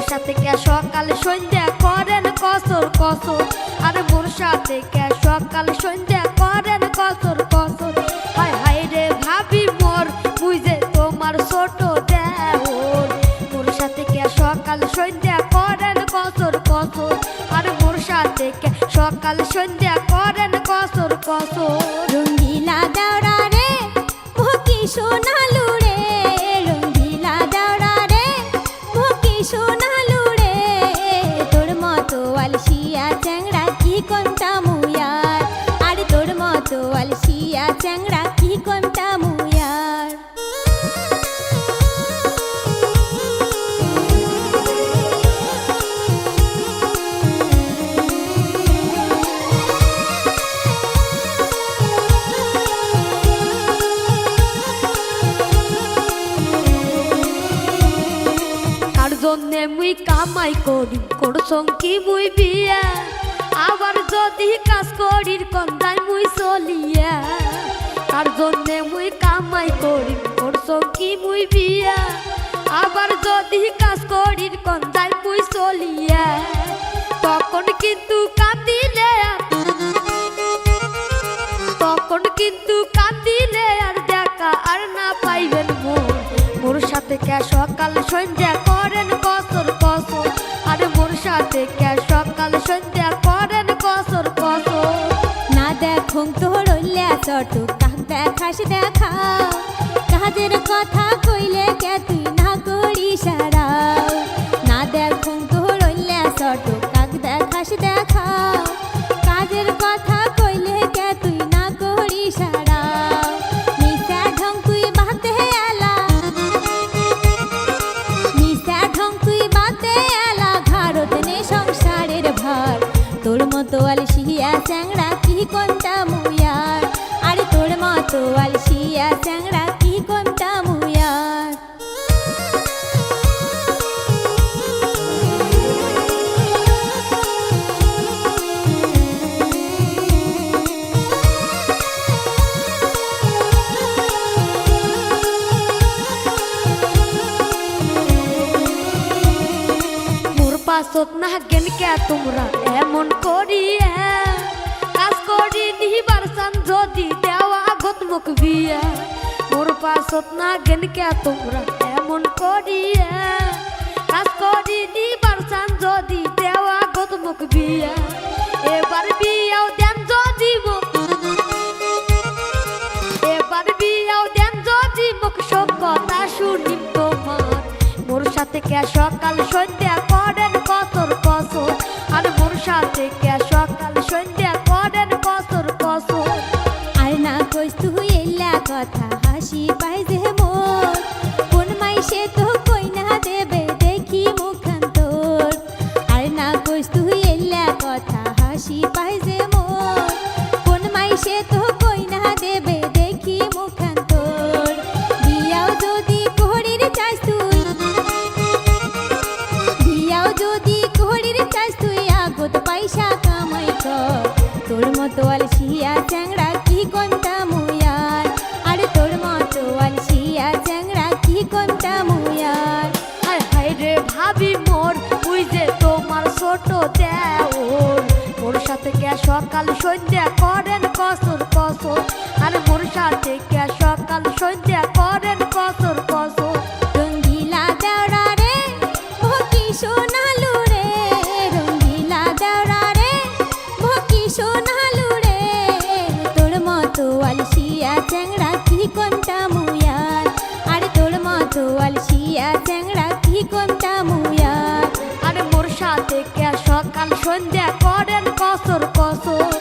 সাথে কে সকাল সন্ধ্যা করেন কসর কসর, আর মোর সাথে কে সকাল সন্ধ্যা করেন কসর কসর। হায় হায় রে ভাবি মোর মুই যে তোমার ছোট দেওর, মোর সাথে কে সকাল সন্ধ্যা করেন কসর কসর, আর মোর সাথে কে সকাল সন্ধ্যা করেন কসর কসর। রঙ্গিলা দেওরা রে ভকি সোনালু রে, রঙ্গিলা দেওরা রে ভকি সোনালু রে, তোর মতো আলসিয়া চ্যাংড়া কি কোনটা মুয়ার, আর তোর মতো আলসিয়া চ্যাংড়া কি কোনটা মুয়ার। জন্যে মুই কামাই করি করছং কি মুই বিয়া, আবার যদি কাজ করির কন্দাই মুই চলিয়া। তার জন্যে মুই কামাই করি করছং কি মুই বিয়া, আবার যদি কাজ করির কন্দাই মুই চলিয়া। তখন কিন্তু কাঁদিলে তখন কিন্তু কাঁদিলে আর দেখা আর না পাইবেন মোর, মোর সাথে কে সকাল সন্ধ্যা করেন কসর কসর, আর মোর সাথে কে সকাল সন্ধ্যা করেন কসর কসর। না দেখুন তোর চটু কাক দেখাস দেখাও, কাজের কথা কইলে কে তুই না করি সারাও। না দেখুন তোর চটু কাক দেখাস দেখাও, কাজের কথা কইলে কে তুই না করি সারাও। মিশা ঢং তুই বাতে এলা, মিশা ঢং তুই বাতে এলা, ভারত নে সংসারের ভার, তোর মতো আলসিয়া চ্যাংড়া কি কোনটা মুয়ার, আর তোর মতো আলসিয়া চ্যাংড়া কি কোনটা মুয়ার। পাছত না গেন কে তোমরা এমন করিয়া, কাজ করি নিবার চান যদি দেওয়া আগত মুখ বিয়া। মোর পাছত না গেন কে তোমরা এমন করিয়া, কাজ করি নিবার চান যদি দেওয়া আগত মুখ বিয়া। এবার বিয়াও দেন যদি মুখ, এবার বিয়াও দেন যদি মুখ সব কথা শুনিম তোমার। মোর সাথে কে সকাল সন্ধ্যা করেন কসর কসর, আর মোর সাথে কে সকাল সন্ধ্যা করেন কসর কসর। আর না কইস তুই এলা কথা হাসি পাই যে মোর, কোন মাইসে তো কই না দেবে দেখি মুখান তোর। আর না কইস তুই এলা কথা হাসি পাই যে মোর, কোন মাইসে তো কই না দেবে দেখি মুখান তোর। বিয়াও যদি ঘড়ির চাস তুই, বিয়াও যদি ঘড়ির চাস তুই, আগত পয়সা কামাই কর, তোর মতো আলসিয়া চ্যাংড়া কি কোনটা মুয়ার, আর তোর মতো আলসিয়া চ্যাংড়া কি কোনটা মুয়ার। হায় হায় রে ভাবি মোর মুই যে তোমার ছোট দেওর, মোর সাথে কে সকাল সন্ধ্যা করেন কসর কসর, আর মোর সাথে কে সকাল সন্ধ্যা করেন কসর কসর। রঙ্গিলা দেওরা রে ভকি সোনালু রে, রঙ্গিলা দেওরা রে ভকি সোনালু রে, তোর মতো আলসিয়া চ্যাংড়া কি কোনটা মুয়ার, আর তোর মতো আলসিয়া চ্যাংড়া কি কোনটা মুয়ার। আর মোর সাথে কে সকাল সন্ধ্যা করেন কসর কসর।